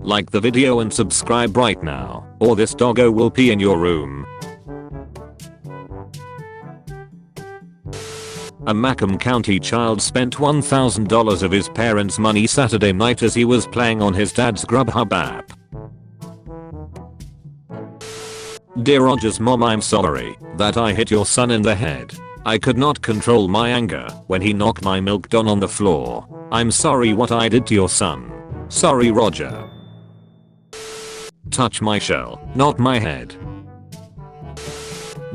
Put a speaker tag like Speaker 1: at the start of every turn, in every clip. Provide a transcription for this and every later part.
Speaker 1: Like the video and subscribe right now, or this doggo will pee in your room. A Macomb County child spent $1,000 of his parents' money Saturday night as he was playing on his dad's Grubhub app. Dear Roger's mom, I'm sorry that I hit your son in the head. I could not control my anger when he knocked my milk don on the floor. I'm sorry what I did to your son. Sorry, Roger. Touch my shell, not my head.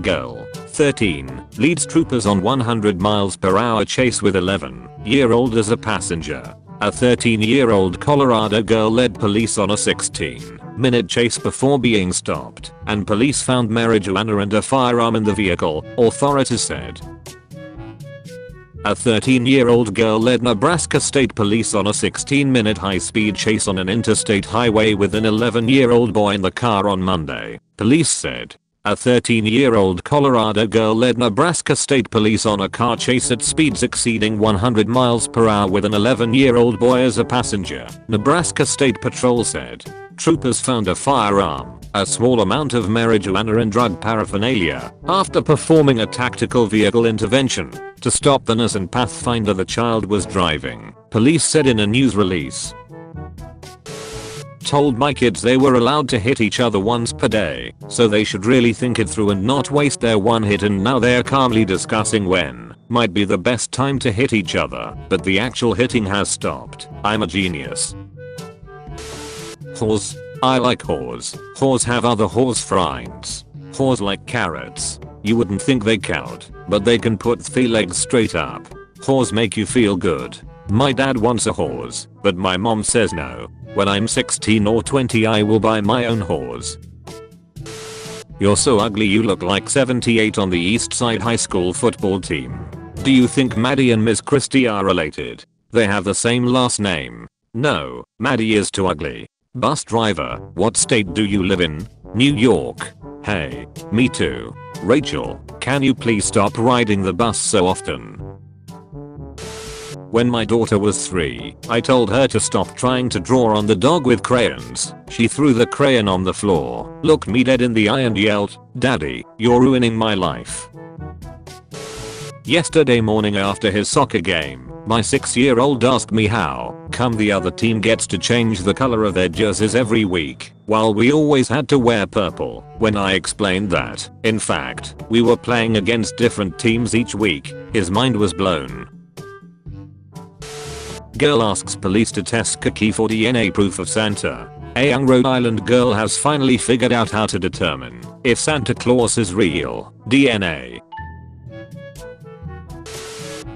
Speaker 1: Girl, 13, leads troopers on 100 miles per hour chase with 11-year-old as a passenger. A 13-year-old Colorado girl led police on a 16-minute chase before being stopped, and police found marijuana and a firearm in the vehicle, authorities said. A 13-year-old girl led Nebraska State Police on a 16-minute high-speed chase on an interstate highway with an 11-year-old boy in the car on Monday, police said. A 13-year-old Colorado girl led Nebraska State Police on a car chase at speeds exceeding 100 miles per hour with an 11-year-old boy as a passenger, Nebraska State Patrol said. Troopers found a firearm, a small amount of marijuana and drug paraphernalia after performing a tactical vehicle intervention to stop the Nissan Pathfinder the child was driving, police said in a news release. Told my kids they were allowed to hit each other once per day, so they should really think it through and not waste their one hit, and now they're calmly discussing when might be the best time to hit each other, but the actual hitting has stopped. I'm a genius. Whores. I like whores. Whores have other whores friends. Whores like carrots. You wouldn't think they count, but they can put 3 legs straight up. Whores make you feel good. My dad wants a horse, but my mom says no. When I'm 16 or 20 I will buy my own horse. You're so ugly you look like 78 on the East Side High School football team. Do you think Maddie and Miss Christie are related? They have the same last name. No, Maddie is too ugly. Bus driver, what state do you live in? New York. Hey, me too. Rachel, can you please stop riding the bus so often? When my daughter was 3, I told her to stop trying to draw on the dog with crayons. She threw the crayon on the floor, looked me dead in the eye and yelled, "Daddy, you're ruining my life." Yesterday morning after his soccer game, my 6-year-old asked me how come the other team gets to change the color of their jerseys every week, while we always had to wear purple. When I explained that, in fact, we were playing against different teams each week, his mind was blown. Girl asks police to test cookie for DNA proof of Santa. A young Rhode Island girl has finally figured out how to determine if Santa Claus is real. DNA.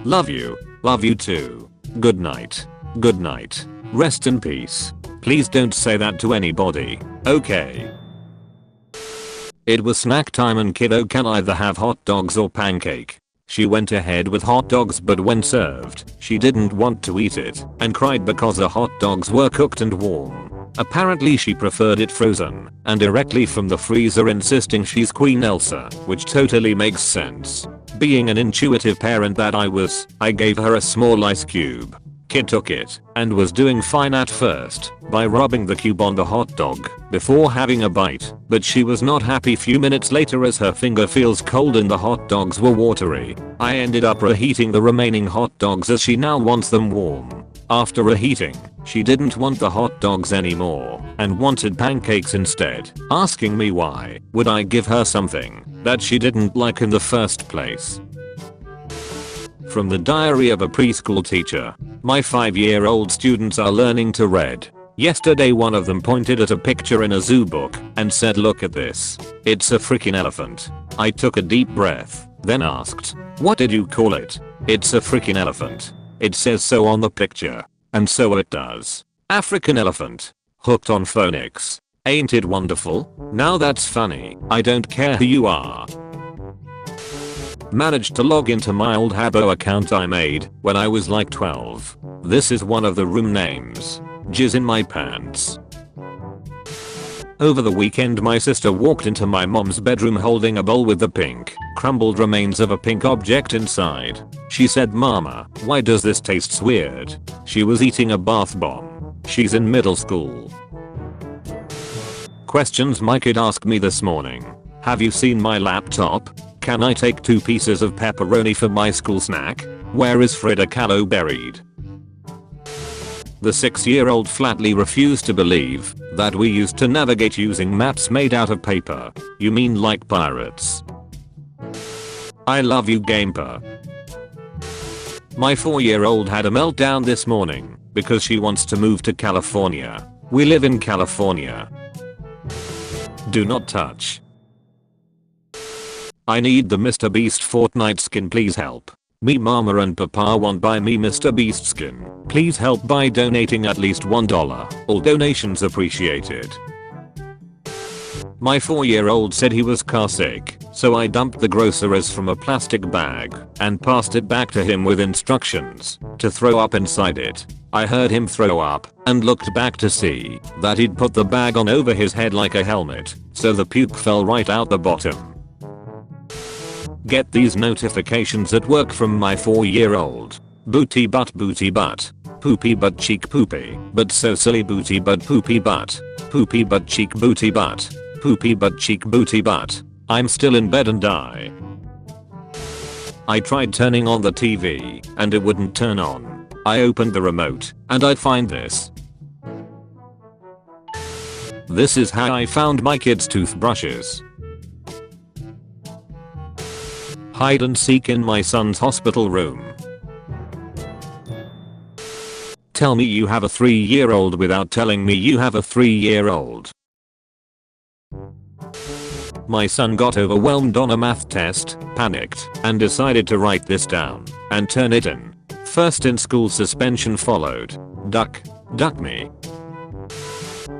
Speaker 1: Love you. Love you too. Good night. Good night. Rest in peace. Please don't say that to anybody, okay? It was snack time and kiddo can either have hot dogs or pancake. She went ahead with hot dogs, but when served, she didn't want to eat it and cried because the hot dogs were cooked and warm. Apparently she preferred it frozen and directly from the freezer, insisting she's Queen Elsa, which totally makes sense. Being an intuitive parent that I was, I gave her a small ice cube. Kid took it and was doing fine at first by rubbing the cube on the hot dog before having a bite, but she was not happy few minutes later as her finger feels cold and the hot dogs were watery. I ended up reheating the remaining hot dogs as she now wants them warm. After reheating, she didn't want the hot dogs anymore and wanted pancakes instead, asking me why would I give her something that she didn't like in the first place. From the diary of a preschool teacher. My 5-year-old students are learning to read. Yesterday one of them pointed at a picture in a zoo book and said, "Look at this. It's a freaking elephant." I took a deep breath, then asked, "What did you call it?" "It's a freaking elephant. It says so on the picture." And so it does. African elephant. Hooked on phonics. Ain't it wonderful? Now that's funny. I don't care who you are. Managed to log into my old Habbo account I made when I was like 12. This is one of the room names. Jizz in my pants. Over the weekend my sister walked into my mom's bedroom holding a bowl with the pink, crumbled remains of a pink object inside. She said, "Mama, why does this taste weird?" She was eating a bath bomb. She's in middle school. Questions my kid asked me this morning. Have you seen my laptop? Can I take 2 pieces of pepperoni for my school snack? Where is Frida Kahlo buried? The 6-year-old flatly refused to believe that we used to navigate using maps made out of paper. You mean like pirates? I love you, Gamer. My 4-year-old had a meltdown this morning because she wants to move to California. We live in California. Do not touch. I need the Mr. Beast Fortnite skin, please help. Me mama and papa want buy me Mr. Beast skin. Please help by donating at least $1. All donations appreciated. My 4-year-old said he was car sick, so I dumped the groceries from a plastic bag and passed it back to him with instructions to throw up inside it. I heard him throw up and looked back to see that he'd put the bag on over his head like a helmet, so the puke fell right out the bottom. Get these notifications at work from my 4-year-old. Booty butt, poopy butt cheek poopy, but so silly booty butt poopy butt, poopy butt cheek booty butt, poopy butt cheek booty butt. I'm still in bed and die. I tried turning on the TV and it wouldn't turn on. I opened the remote and I find this. This is how I found my kids' toothbrushes. Hide and seek in my son's hospital room. Tell me you have a 3-year-old without telling me you have a 3-year-old. My son got overwhelmed on a math test, panicked, and decided to write this down and turn it in. First in school suspension followed. Duck me.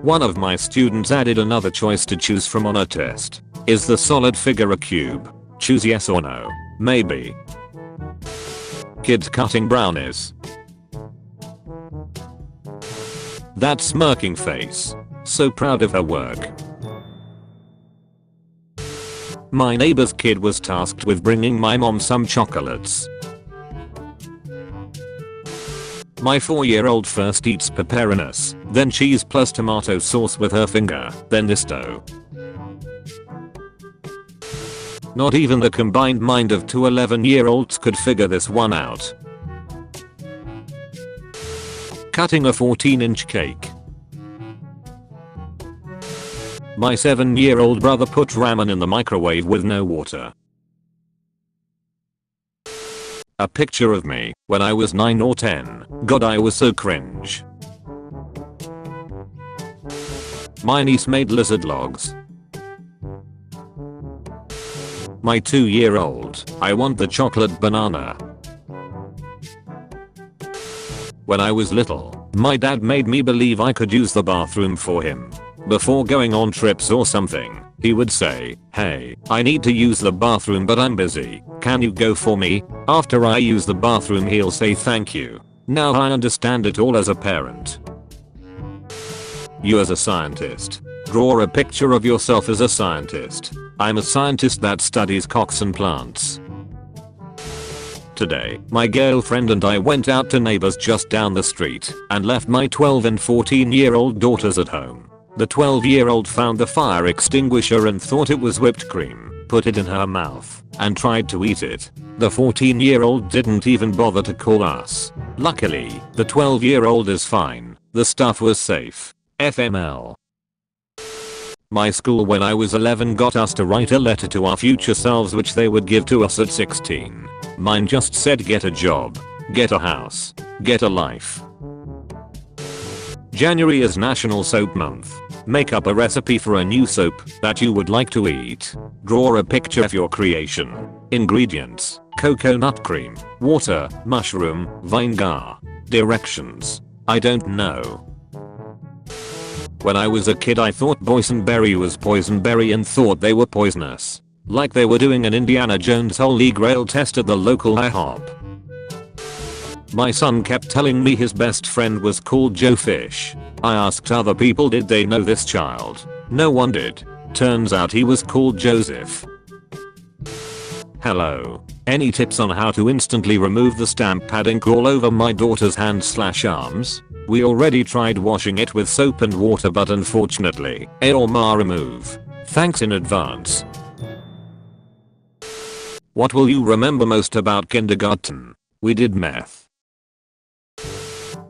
Speaker 1: One of my students added another choice to choose from on a test. Is the solid figure a cube? Choose yes or no. Maybe. Kids cutting brownies. That smirking face. So proud of her work. My neighbor's kid was tasked with bringing my mom some chocolates. My 4-year-old first eats pepperonis, then cheese plus tomato sauce with her finger, then this dough. Not even the combined mind of 2 11-year-olds could figure this one out. Cutting a 14-inch cake. My 7-year-old brother put ramen in the microwave with no water. A picture of me when I was 9 or 10. God, I was so cringe. My niece made lizard logs. My 2-year-old, I want the chocolate banana. When I was little, my dad made me believe I could use the bathroom for him. Before going on trips or something, he would say, "Hey, I need to use the bathroom but I'm busy. Can you go for me?" After I use the bathroom he'll say thank you. Now I understand it all as a parent. You as a scientist. Draw a picture of yourself as a scientist. I'm a scientist that studies cocks and plants. Today, my girlfriend and I went out to neighbors just down the street and left my 12 and 14-year-old daughters at home. The 12-year-old found the fire extinguisher and thought it was whipped cream, put it in her mouth, and tried to eat it. The 14-year-old didn't even bother to call us. Luckily, the 12-year-old is fine. The stuff was safe. FML. My school when I was 11 got us to write a letter to our future selves which they would give to us at 16. Mine just said get a job, get a house, get a life. January is National Soap Month. Make up a recipe for a new soap that you would like to eat. Draw a picture of your creation. Ingredients: coconut cream, water, mushroom, vinegar. Directions: I don't know. When I was a kid I thought boysenberry was poisonberry and thought they were poisonous. Like they were doing an Indiana Jones Holy Grail test at the local IHOP. My son kept telling me his best friend was called Joe Fish. I asked other people did they know this child. No one did. Turns out he was called Joseph. Hello. Any tips on how to instantly remove the stamp pad ink all over my daughter's hands/arms? We already tried washing it with soap and water, but unfortunately, Aorma remove. Thanks in advance. What will you remember most about kindergarten? We did meth.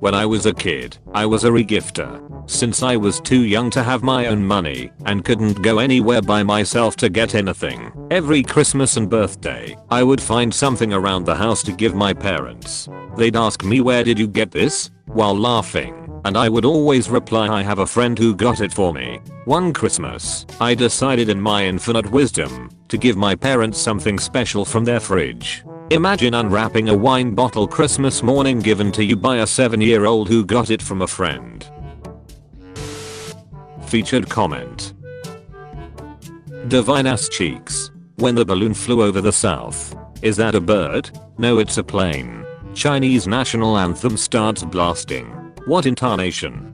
Speaker 1: When I was a kid, I was a regifter. Since I was too young to have my own money and couldn't go anywhere by myself to get anything, every Christmas and birthday, I would find something around the house to give my parents. They'd ask me, "Where did you get this?" while laughing, and I would always reply, "I have a friend who got it for me." One Christmas, I decided in my infinite wisdom to give my parents something special from their fridge. Imagine unwrapping a wine bottle Christmas morning given to you by a 7-year-old who got it from a friend. Featured comment. Divine ass cheeks. When the balloon flew over the south. Is that a bird? No, it's a plane. Chinese national anthem starts blasting. What intonation?